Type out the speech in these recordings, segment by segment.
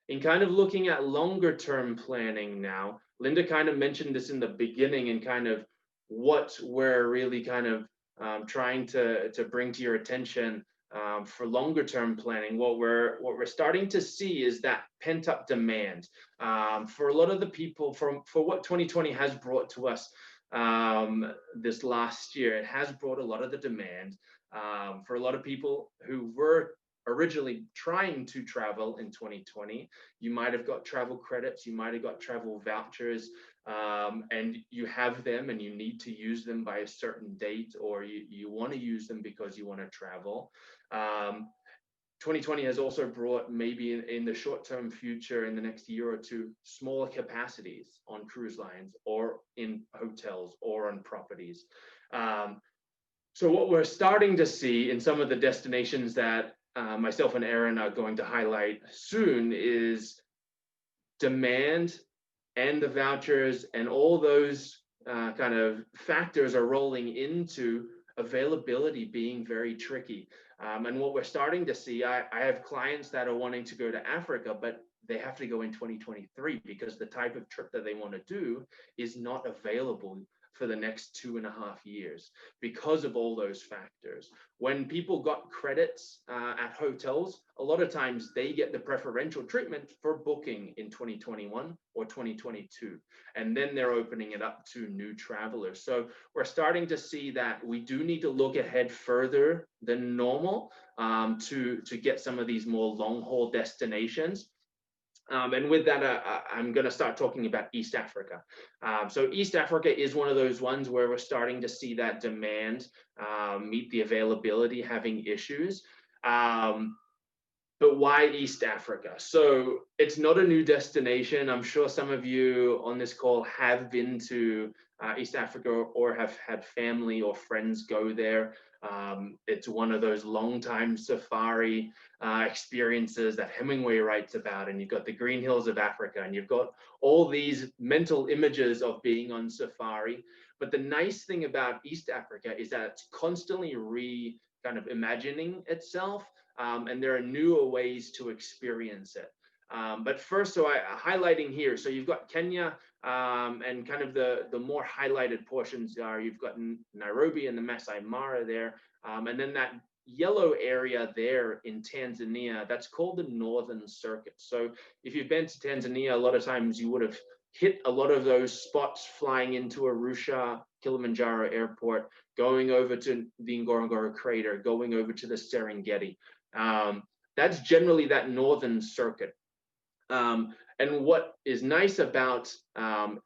In kind of looking at longer term planning now, Linda kind of mentioned this in the beginning and kind of what we're really kind of trying to bring to your attention for longer term planning. What we're starting to see is that pent up demand for a lot of the people for what 2020 has brought to us this last year. It has brought a lot of the demand for a lot of people who were originally trying to travel in 2020. You might have got travel credits, you might have got travel vouchers, and you have them and you need to use them by a certain date, or you want to use them because you want to travel. 2020 has also brought, maybe in the short-term future, in the next year or two, smaller capacities on cruise lines or in hotels or on properties. So what we're starting to see in some of the destinations that myself and Aaron are going to highlight soon is demand and the vouchers and all those kind of factors are rolling into availability being very tricky. And what we're starting to see, I have clients that are wanting to go to Africa, but they have to go in 2023 because the type of trip that they want to do is not available for the next 2.5 years because of all those factors. When people got credits at hotels, a lot of times they get the preferential treatment for booking in 2021 or 2022, and then they're opening it up to new travelers. So we're starting to see that we do need to look ahead further than normal to get some of these more long haul destinations. And with that, I'm going to start talking about East Africa. So East Africa is one of those ones where we're starting to see that demand meet the availability having issues. But why East Africa? So it's not a new destination. I'm sure some of you on this call have been to East Africa or have had family or friends go there. It's one of those long-time safari experiences that Hemingway writes about, and you've got the green hills of Africa, and you've got all these mental images of being on safari. But the nice thing about East Africa is that it's constantly kind of imagining itself, and there are newer ways to experience it. But first, so highlighting here, so you've got Kenya, and kind of the more highlighted portions are, you've got Nairobi and the Masai Mara there, and then that yellow area there in Tanzania, that's called the Northern Circuit. So if you've been to Tanzania, a lot of times you would have hit a lot of those spots flying into Arusha, Kilimanjaro Airport, going over to the Ngorongoro Crater, going over to the Serengeti. That's generally that Northern Circuit. And what is nice about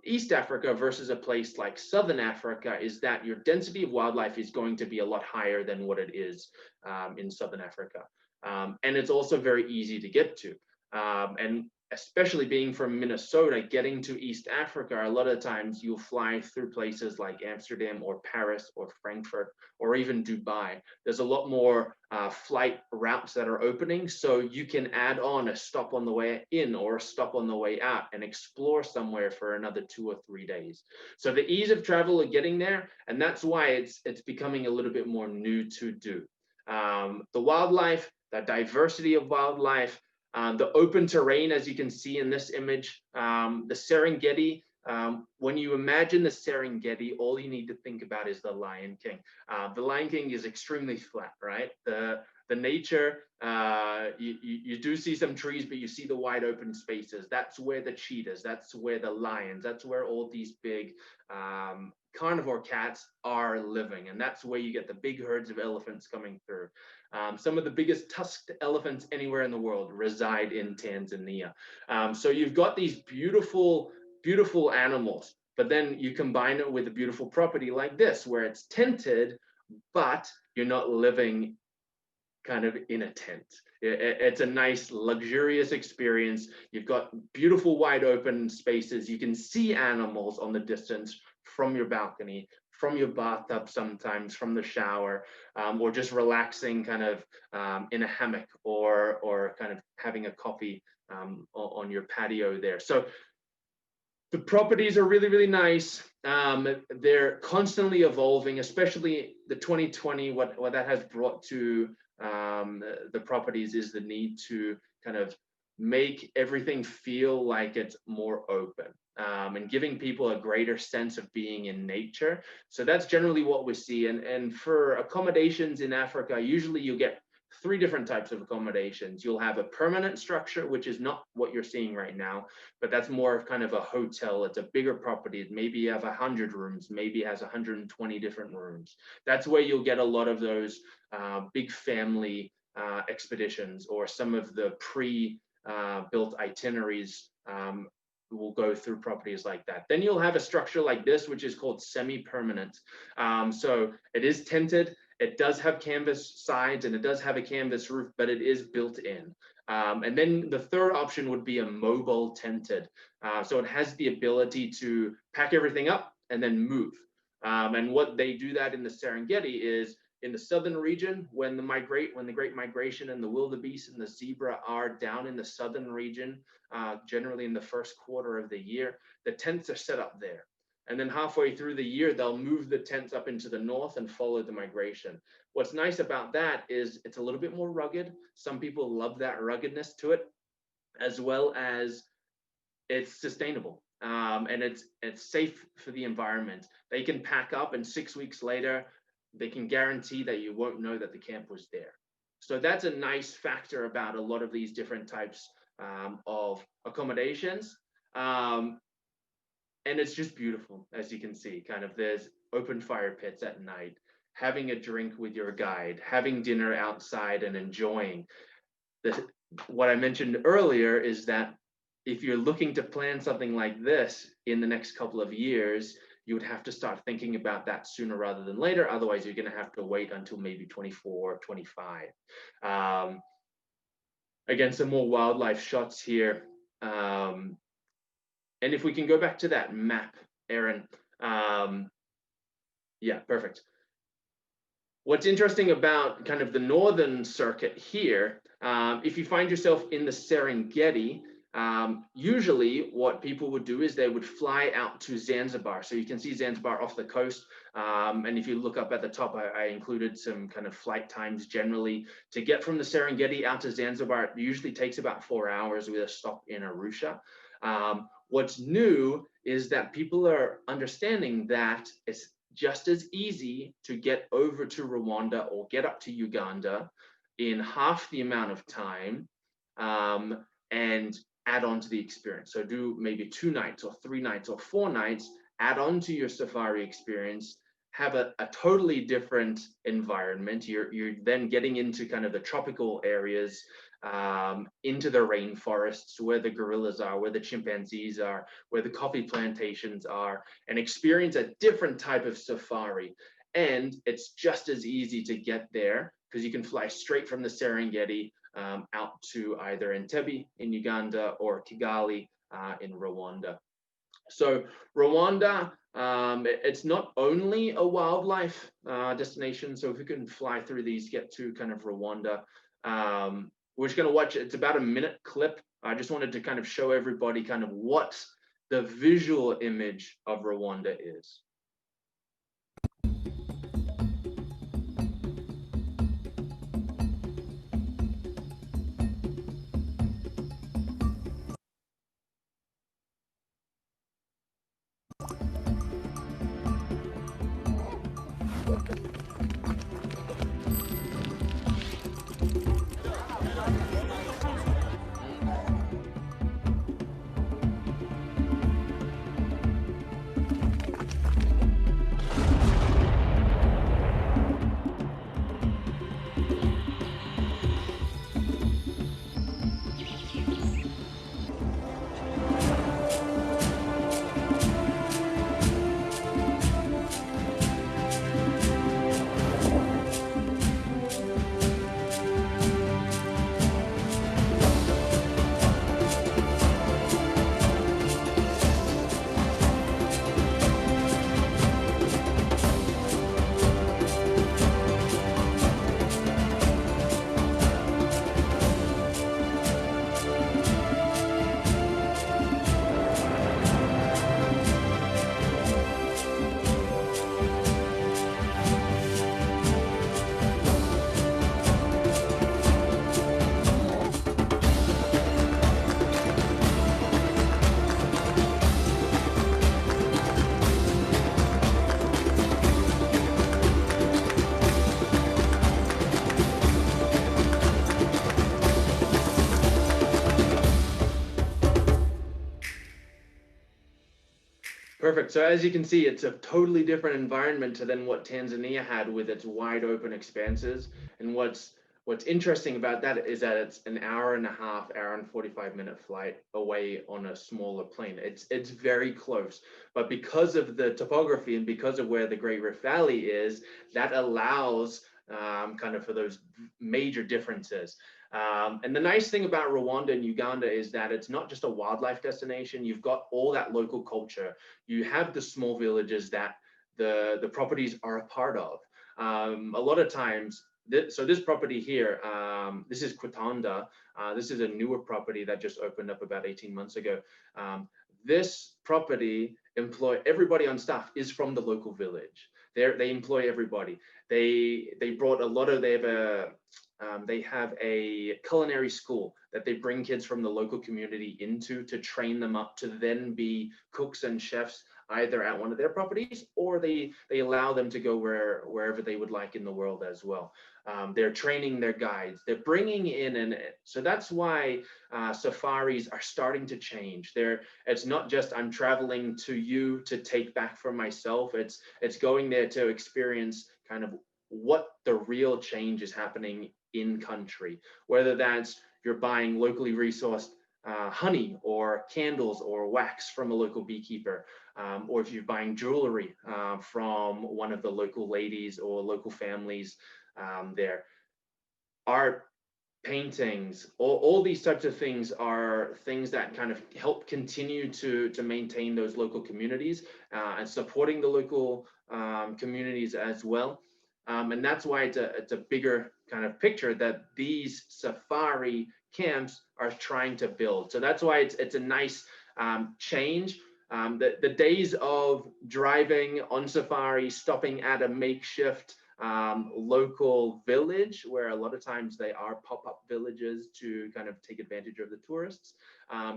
East Africa versus a place like Southern Africa is that your density of wildlife is going to be a lot higher than what it is in Southern Africa. And it's also very easy to get to. And especially being from Minnesota, getting to East Africa, a lot of times you'll fly through places like Amsterdam or Paris or Frankfurt or even Dubai. There's a lot more flight routes that are opening, so you can add on a stop on the way in or a stop on the way out and explore somewhere for another 2 or 3 days. So the ease of travel of getting there, and that's why it's becoming a little bit more new to do. The wildlife, the diversity of wildlife, the open terrain, as you can see in this image, the Serengeti. When you imagine the Serengeti, all you need to think about is the Lion King. The Lion King is extremely flat, right? The nature, you do see some trees, but you see the wide open spaces. That's where the cheetahs, that's where the lions, that's where all these big carnivore cats are living. And that's where you get the big herds of elephants coming through. Some of the biggest tusked elephants anywhere in the world reside in Tanzania. So you've got these beautiful, beautiful animals, but then you combine it with a beautiful property like this, where it's tented, but you're not living kind of in a tent. It's a nice, luxurious experience. You've got beautiful, wide open spaces. You can see animals on the distance from your balcony, from your bathtub, sometimes from the shower, or just relaxing kind of in a hammock or kind of having a coffee on your patio there. So the properties are really, really nice. They're constantly evolving, especially the 2020, what that has brought to the properties is the need to kind of make everything feel like it's more open, and giving people a greater sense of being in nature. So that's generally what we see. And for accommodations in Africa, usually you get three different types of accommodations. You'll have a permanent structure, which is not what you're seeing right now, but that's more of kind of a hotel. It's a bigger property. It maybe have 100 rooms, maybe has 120 different rooms. That's where you'll get a lot of those big family expeditions, or some of the built itineraries will go through properties like that. Then you'll have a structure like this, which is called semi-permanent. So it is tented, it does have canvas sides, and it does have a canvas roof, but it is built in. And then the third option would be a mobile tented. So it has the ability to pack everything up and then move. And what they do that in the Serengeti is, in the southern region, when the Great Migration and the wildebeest and the zebra are down in the southern region, generally in the first quarter of the year, the tents are set up there. And then halfway through the year, they'll move the tents up into the north and follow the migration. What's nice about that is it's a little bit more rugged. Some people love that ruggedness to it, as well as it's sustainable. And it's safe for the environment. They can pack up, and 6 weeks later, they can guarantee that you won't know that the camp was there. So that's a nice factor about a lot of these different types of accommodations. And it's just beautiful, as you can see. Kind of, there's open fire pits at night, having a drink with your guide, having dinner outside and enjoying. What I mentioned earlier is that if you're looking to plan something like this in the next couple of years, you would have to start thinking about that sooner rather than later. Otherwise, you're going to have to wait until maybe 24, 25. Again, some more wildlife shots here. And if we can go back to that map, Aaron. Yeah, perfect. What's interesting about kind of the northern circuit here, if you find yourself in the Serengeti, usually what people would do is they would fly out to Zanzibar. So you can see Zanzibar off the coast. And if you look up at the top, I included some kind of flight times generally. To get from the Serengeti out to Zanzibar, it usually takes about 4 hours with a stop in Arusha. What's new is that people are understanding that it's just as easy to get over to Rwanda or get up to Uganda in half the amount of time, and add on to the experience. So do maybe 2 nights or 3 nights or 4 nights, add on to your safari experience, have a totally different environment. You're then getting into kind of the tropical areas, into the rainforests where the gorillas are, where the chimpanzees are, where the coffee plantations are, and experience a different type of safari. And it's just as easy to get there because you can fly straight from the Serengeti out to either Entebbe in Uganda or Kigali in Rwanda. So Rwanda, it's not only a wildlife destination. So if we can fly through these, get to kind of Rwanda, we're just going to watch, it's about a minute clip. I just wanted to kind of show everybody kind of what the visual image of Rwanda is. Perfect. So as you can see, it's a totally different environment than what Tanzania had with its wide open expanses. And what's interesting about that is that it's an hour and a half, hour and 45-minute flight away on a smaller plane. It's very close. But because of the topography and because of where the Great Rift Valley is, that allows kind of for those major differences. And the nice thing about Rwanda and Uganda is that it's not just a wildlife destination. You've got all that local culture. You have the small villages that the properties are a part of. A lot of times, so this property here, this is Kwitanda. This is a newer property that just opened up about 18 months ago. This property everybody on staff is from the local village. They employ everybody. They brought a lot of, they have a culinary school that they bring kids from the local community into to train them up to then be cooks and chefs either at one of their properties, or they allow them to go wherever they would like in the world as well. They're training their guides. They're bringing in, and so that's why safaris are starting to change. It's not just I'm traveling to you to take back for myself. It's going there to experience kind of what the real change is happening in country, whether that's you're buying locally resourced honey or candles or wax from a local beekeeper, or if you're buying jewelry from one of the local ladies or local families there. Art, paintings, all these types of things are things that kind of help continue to maintain those local communities and supporting the local communities as well. And that's why it's a bigger kind of picture that these safari camps are trying to build. So that's why it's a nice change. The days of driving on safari, stopping at a makeshift local village, where a lot of times they are pop-up villages to kind of take advantage of the tourists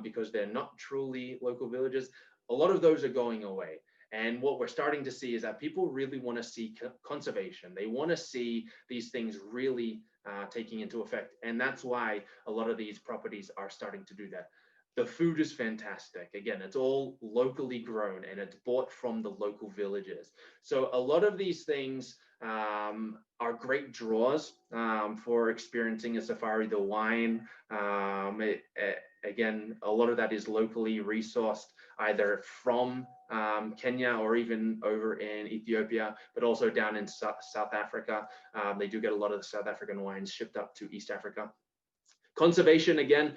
because they're not truly local villages, a lot of those are going away. And what we're starting to see is that people really want to see conservation. They want to see these things really taking into effect. And that's why a lot of these properties are starting to do that. The food is fantastic. Again, it's all locally grown and it's bought from the local villages. So a lot of these things are great draws for experiencing a safari. The wine, again, a lot of that is locally resourced, either from Kenya or even over in Ethiopia, but also down in South Africa. They do get a lot of the South African wines shipped up to East Africa. Conservation, again,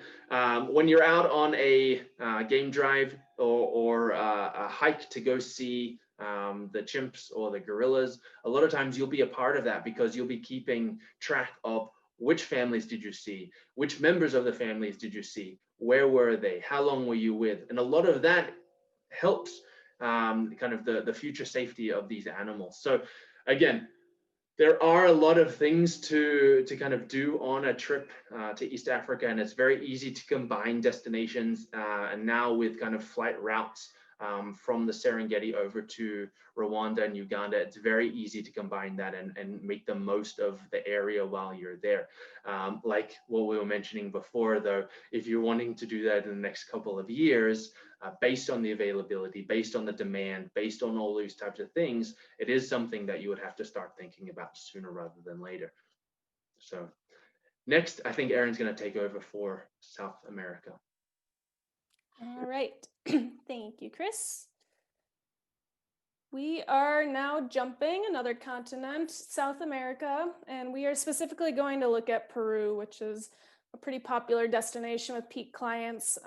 when you're out on a game drive or a hike to go see the chimps or the gorillas, a lot of times you'll be a part of that because you'll be keeping track of which families did you see, which members of the families did you see, where were they, how long were you with, and a lot of that helps kind of the future safety of these animals. So again, there are a lot of things to kind of do on a trip to East Africa, and it's very easy to combine destinations. And now with kind of flight routes from the Serengeti over to Rwanda and Uganda, it's very easy to combine that and make the most of the area while you're there. Like what we were mentioning before, though, if you're wanting to do that in the next couple of years, based on the availability, based on the demand, based on all those types of things, it is something that you would have to start thinking about sooner rather than later. So next, I think Erin's going to take over for South America. All right. Thank you, Chris. We are now jumping another continent, South America, and we are specifically going to look at Peru, which is a pretty popular destination with peak clients.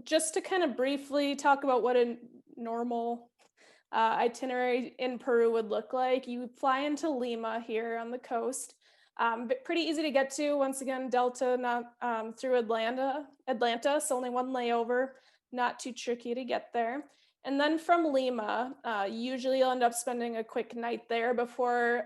Just to kind of briefly talk about what a normal itinerary in Peru would look like. You fly into Lima here on the coast. But pretty easy to get to. Once again, Delta, not through Atlanta, so only one layover, not too tricky to get there. And then from Lima, usually you'll end up spending a quick night there before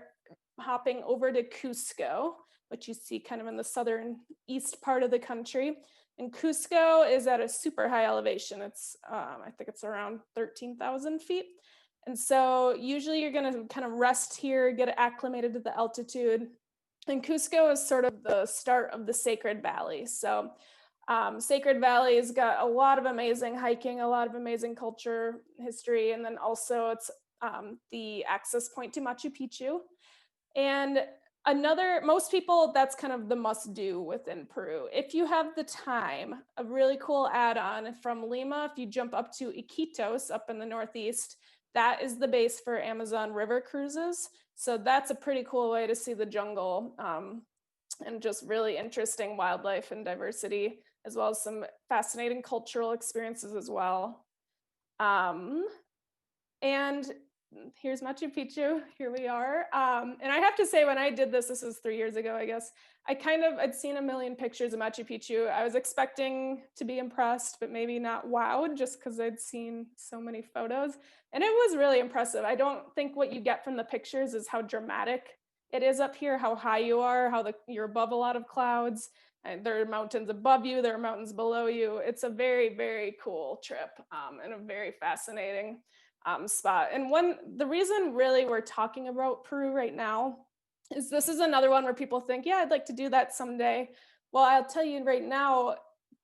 hopping over to Cusco, which you see kind of in the southern east part of the country. And Cusco is at a super high elevation. It's, I think it's around 13,000 feet. And so usually you're gonna kind of rest here, get acclimated to the altitude. And Cusco is sort of the start of the Sacred Valley. So Sacred Valley's got a lot of amazing hiking, a lot of amazing culture, history, and then also it's the access point to Machu Picchu. And most people, that's kind of the must do within Peru. If you have the time, a really cool add-on from Lima, if you jump up to Iquitos up in the northeast, that is the base for Amazon River cruises. So that's a pretty cool way to see the jungle, and just really interesting wildlife and diversity, as well as some fascinating cultural experiences as well. Um, and here's Machu Picchu. Here we are. And I have to say, when I did this, this was 3 years ago, I guess, I'd seen a million pictures of Machu Picchu. I was expecting to be impressed, but maybe not wowed, just because I'd seen so many photos. And it was really impressive. I don't think what you get from the pictures is how dramatic it is up here, how high you are, you're above a lot of clouds. And there are mountains above you, there are mountains below you. It's a very, very cool trip, and a very fascinating spot. And the reason really we're talking about Peru right now is this is another one where people think, yeah, I'd like to do that someday. Well, I'll tell you right now,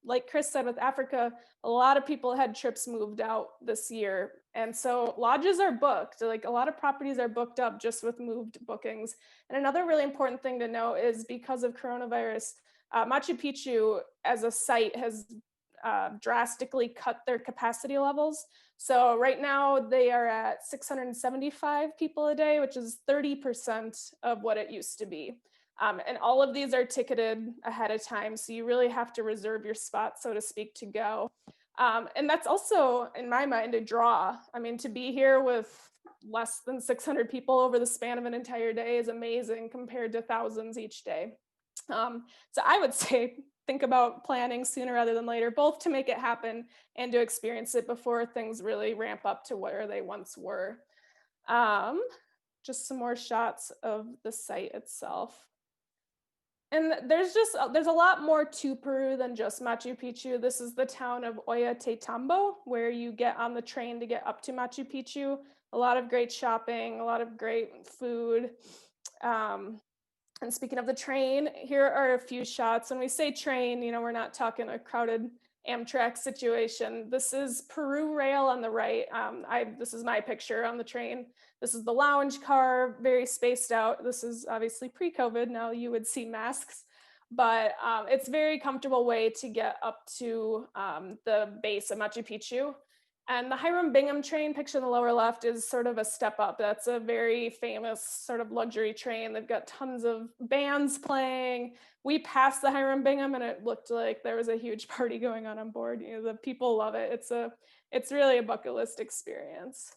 like Chris said with Africa, a lot of people had trips moved out this year. And so lodges are booked, like a lot of properties are booked up just with moved bookings. And another really important thing to know is because of coronavirus, Machu Picchu as a site has drastically cut their capacity levels. So right now they are at 675 people a day, which is 30% of what it used to be. And all of these are ticketed ahead of time. So you really have to reserve your spot, so to speak, to go. And that's also, in my mind, a draw. I mean, to be here with less than 600 people over the span of an entire day is amazing compared to thousands each day. So I would say think about planning sooner rather than later, both to make it happen and to experience it before things really ramp up to where they once were. Just some more shots of the site itself. And there's a lot more to Peru than just Machu Picchu. This is the town of Ollantaytambo, where you get on the train to get up to Machu Picchu. A lot of great shopping, a lot of great food. And speaking of the train, here are a few shots. When we say train, we're not talking a crowded Amtrak situation. This is Peru Rail on the right. This is my picture on the train. This is the lounge car, very spaced out. This is obviously pre-COVID. Now you would see masks, but it's a very comfortable way to get up to the base of Machu Picchu. And the Hiram Bingham train, picture in the lower left, is sort of a step up. That's a very famous sort of luxury train. They've got tons of bands playing. We passed the Hiram Bingham and it looked like there was a huge party going on board. The people love it. It's really a bucket list experience.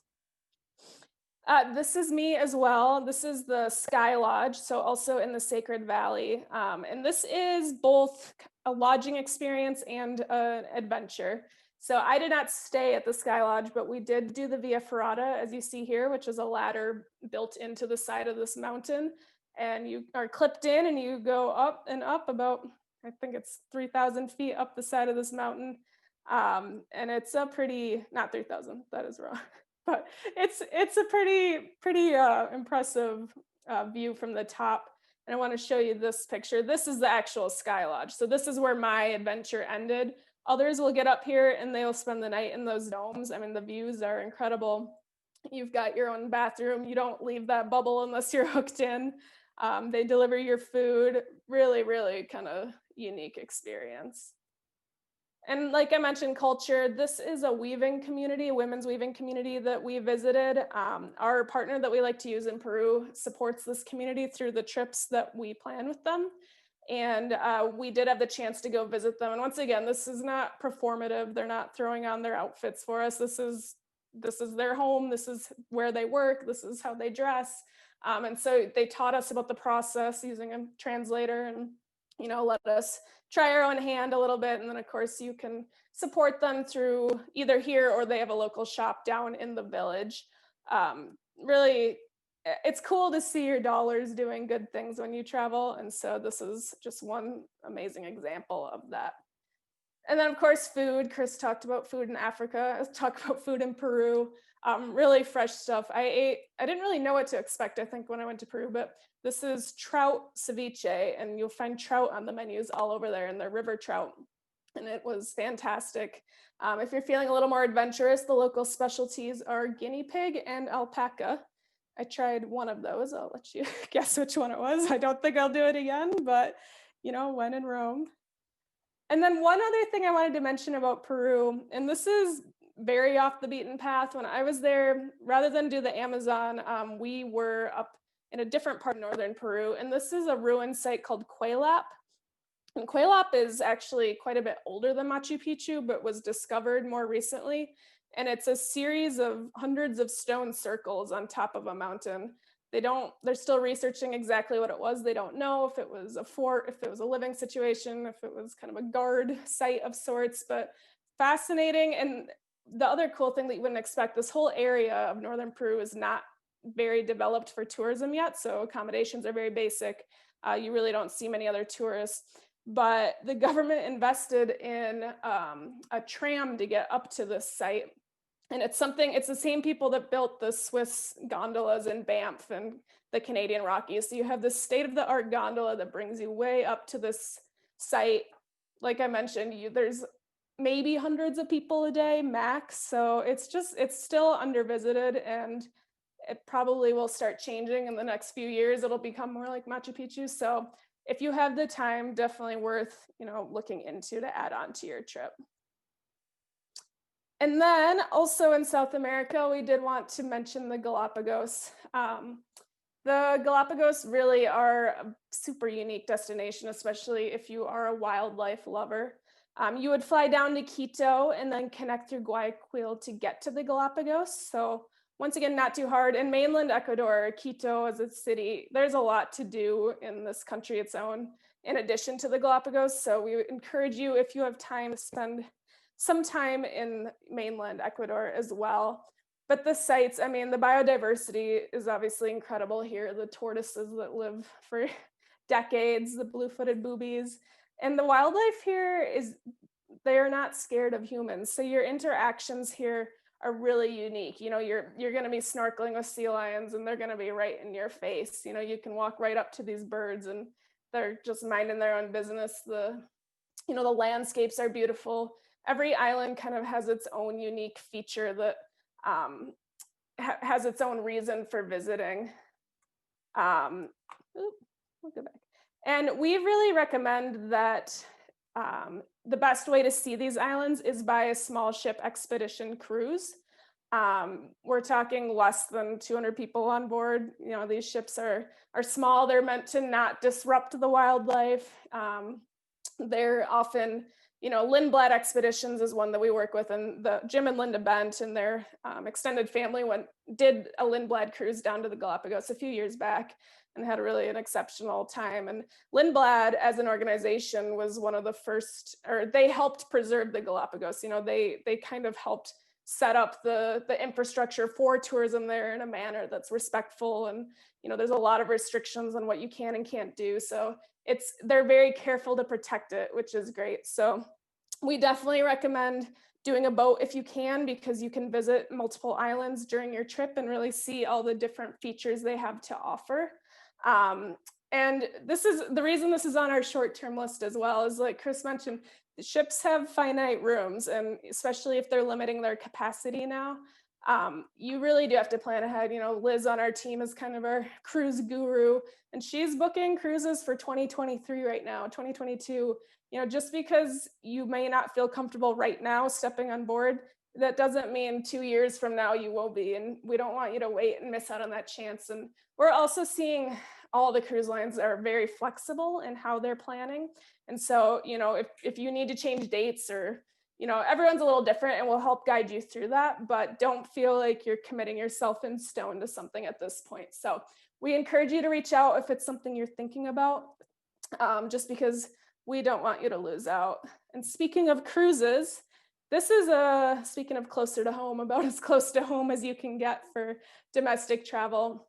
This is me as well. This is the Sky Lodge, so also in the Sacred Valley. And this is both a lodging experience and an adventure. So I did not stay at the Sky Lodge, but we did do the Via Ferrata, as you see here, which is a ladder built into the side of this mountain. And you are clipped in and you go up and up about, I think it's 3,000 feet up the side of this mountain. And it's a pretty, not 3,000, that is wrong. But it's a pretty impressive view from the top. And I want to show you this picture. This is the actual Sky Lodge. So this is where my adventure ended. Others will get up here and they'll spend the night in those domes. I mean, the views are incredible. You've got your own bathroom. You don't leave that bubble unless you're hooked in. They deliver your food. Really, really kind of unique experience. And like I mentioned, culture, this is a weaving community, a women's weaving community that we visited. Our partner that we like to use in Peru supports this community through the trips that we plan with them. And we did have the chance to go visit them. And once again, this is not performative. They're not throwing on their outfits for us. This is their home. This is where they work. This is how they dress. And so they taught us about the process using a translator and, let us try our own hand a little bit. And then of course you can support them through either here or they have a local shop down in the village. Really, it's cool to see your dollars doing good things when you travel. And so this is just one amazing example of that. And then of course, food. Chris talked about food in Africa. I talked about food in Peru. Really fresh stuff. I didn't really know what to expect, I think, when I went to Peru, but this is trout ceviche, and you'll find trout on the menus all over there, and they're river trout. and it was fantastic. If you're feeling a little more adventurous, the local specialties are guinea pig and alpaca. I tried one of those. I'll let you guess which one it was. I don't think I'll do it again, but when in Rome. And then one other thing I wanted to mention about Peru, and this is very off the beaten path. When I was there, rather than do the Amazon, we were up in a different part of northern Peru, and this is a ruin site called Cuelap. And Cuelap is actually quite a bit older than Machu Picchu, but was discovered more recently. And it's a series of hundreds of stone circles on top of a mountain. They're still researching exactly what it was. They don't know if it was a fort, if it was a living situation, if it was kind of a guard site of sorts, but fascinating. And the other cool thing that you wouldn't expect, this whole area of northern Peru is not very developed for tourism yet. So accommodations are very basic. You really don't see many other tourists. But the government invested in a tram to get up to this site. And it's the same people that built the Swiss gondolas in Banff and the Canadian Rockies. So you have this state-of-the-art gondola that brings you way up to this site. Like I mentioned, there's maybe hundreds of people a day max. So it's still undervisited, and it probably will start changing in the next few years. It'll become more like Machu Picchu. So if you have the time, definitely worth, looking into to add on to your trip. And then also in South America, we did want to mention the Galapagos. The Galapagos really are a super unique destination, especially if you are a wildlife lover. You would fly down to Quito and then connect through Guayaquil to get to the Galapagos. So once again, not too hard. In mainland Ecuador, Quito as a city, there's a lot to do in this country its own, in addition to the Galapagos. So we would encourage you, if you have time, to spend some time in mainland Ecuador as well. But the sites, the biodiversity is obviously incredible here. The tortoises that live for decades, the blue-footed boobies. And the wildlife here they're not scared of humans. So your interactions here are really unique. You're going to be snorkeling with sea lions and they're going to be right in your face. You can walk right up to these birds and they're just minding their own business. The landscapes are beautiful. Every island kind of has its own unique feature that has its own reason for visiting. We'll go back. And we really recommend that the best way to see these islands is by a small ship expedition cruise. We're talking less than 200 people on board. These ships are small. They're meant to not disrupt the wildlife. They're often, Lindblad Expeditions is one that we work with, and Jim and Linda Bent and their extended family did a Lindblad cruise down to the Galapagos a few years back and had an exceptional time. And Lindblad as an organization was one of the first, or they helped preserve the Galapagos. They kind of helped set up the infrastructure for tourism there in a manner that's respectful. And, there's a lot of restrictions on what you can and can't do. So they're very careful to protect it, which is great. So we definitely recommend doing a boat if you can, because you can visit multiple islands during your trip and really see all the different features they have to offer. And this is the reason this is on our short-term list as well, is like Chris mentioned, the ships have finite rooms, and especially if they're limiting their capacity now, you really do have to plan ahead. Liz on our team is kind of our cruise guru, and she's booking cruises for 2023 right now, 2022. Just because you may not feel comfortable right now stepping on board, that doesn't mean 2 years from now you will be, and we don't want you to wait and miss out on that chance. And we're also seeing all the cruise lines are very flexible in how they're planning. And so, if you need to change dates, or, everyone's a little different, and we'll help guide you through that, but don't feel like you're committing yourself in stone to something at this point. So we encourage you to reach out if it's something you're thinking about, just because we don't want you to lose out. And speaking of cruises, this is speaking of closer to home, about as close to home as you can get for domestic travel.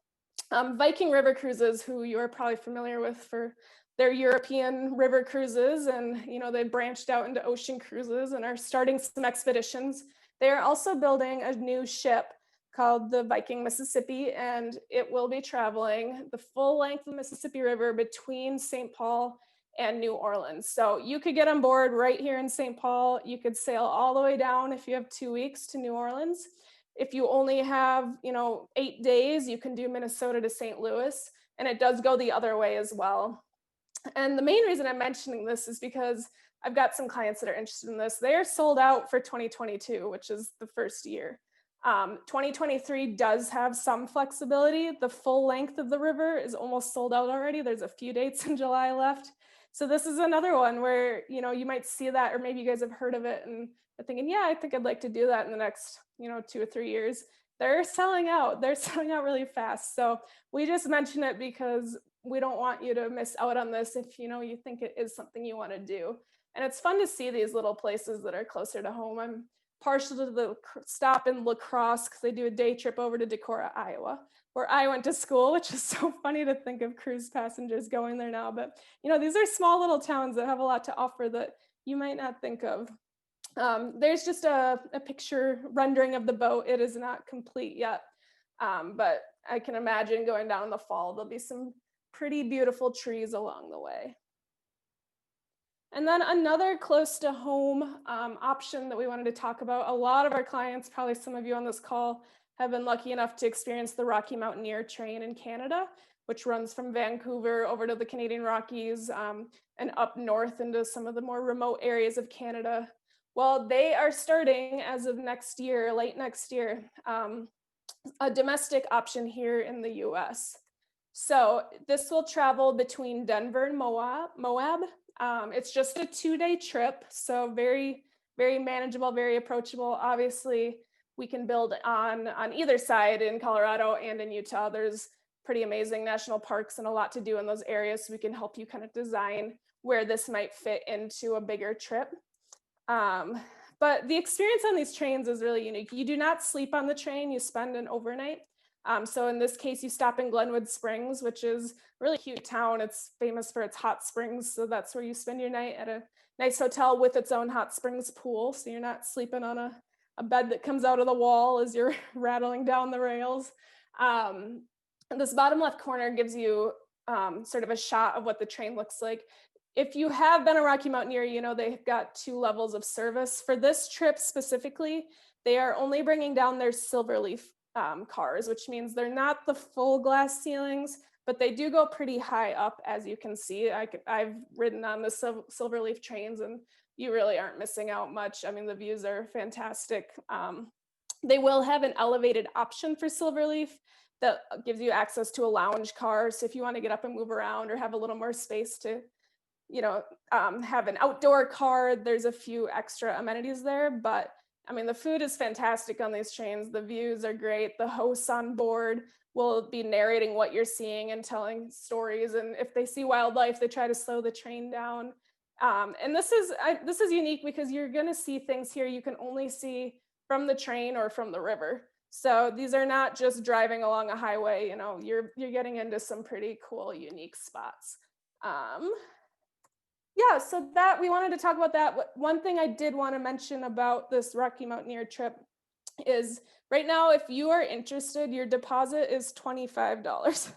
Viking River Cruises, who you are probably familiar with for their European river cruises, and they branched out into ocean cruises and are starting some expeditions. They are also building a new ship called the Viking Mississippi, and it will be traveling the full length of the Mississippi River between St. Paul and New Orleans. So you could get on board right here in St. Paul. You could sail all the way down if you have 2 weeks to New Orleans. If you only have, 8 days, you can do Minnesota to St. Louis, and it does go the other way as well. And the main reason I'm mentioning this is because I've got some clients that are interested in this. They're sold out for 2022, which is the first year. 2023 does have some flexibility. The full length of the river is almost sold out already. There's a few dates in July left. So this is another one where, you might see that, or maybe you guys have heard of it and are thinking, yeah, I think I'd like to do that in the next, 2 or 3 years. They're selling out. They're selling out really fast. So we just mention it because we don't want you to miss out on this if, you think it is something you want to do. And it's fun to see these little places that are closer to home. I'm partial to the stop in La Crosse because they do a day trip over to Decorah, Iowa, where I went to school, which is so funny to think of cruise passengers going there now. But, these are small little towns that have a lot to offer that you might not think of. There's just a picture rendering of the boat. It is not complete yet, but I can imagine going down in the fall, there'll be some pretty beautiful trees along the way. And then another close to home option that we wanted to talk about, a lot of our clients, probably some of you on this call, have been lucky enough to experience the Rocky Mountaineer train in Canada, which runs from Vancouver over to the Canadian Rockies and up north into some of the more remote areas of Canada. Well, they are starting as of next year, late next year, a domestic option here in the US. So this will travel between Denver and Moab. It's just a 2-day trip, so very, very manageable, very approachable. Obviously, we can build on either side in Colorado and in Utah. There's pretty amazing national parks and a lot to do in those areas, so we can help you kind of design where this might fit into a bigger trip. But the experience on these trains is really unique. You do not sleep on the train, you spend an overnight. So in this case, you stop in Glenwood Springs, which is a really cute town. It's famous for its hot springs. So that's where you spend your night, at a nice hotel with its own hot springs pool. So you're not sleeping on a bed that comes out of the wall as you're rattling down the rails. This bottom left corner gives you sort of a shot of what the train looks like. If you have been a Rocky Mountaineer, they've got 2 levels of service. For this trip specifically, they are only bringing down their Silverleaf cars, which means they're not the full glass ceilings, but they do go pretty high up, as you can see. I've ridden on the Silverleaf trains, and you really aren't missing out much. I mean, the views are fantastic. They will have an elevated option for Silverleaf that gives you access to a lounge car. So if you want to get up and move around or have a little more space to have an outdoor car, there's a few extra amenities there. But I mean, the food is fantastic on these trains. The views are great. The hosts on board will be narrating what you're seeing and telling stories. And if they see wildlife, they try to slow the train down. And this is unique because you're going to see things here you can only see from the train or from the river. So these are not just driving along a highway. You're getting into some pretty cool, unique spots. Yeah, so that we wanted to talk about that. One thing I did want to mention about this Rocky Mountaineer trip is right now, if you are interested, your deposit is $25.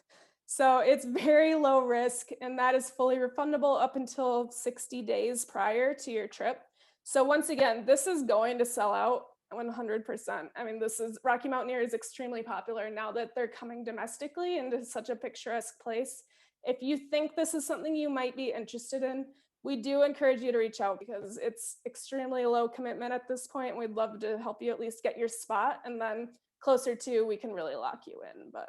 So it's very low risk, and that is fully refundable up until 60 days prior to your trip. So once again, this is going to sell out 100%. I mean, Rocky Mountaineer is extremely popular now that they're coming domestically into such a picturesque place. If you think this is something you might be interested in, we do encourage you to reach out because it's extremely low commitment at this point. We'd love to help you at least get your spot, and then closer to, we can really lock you in. But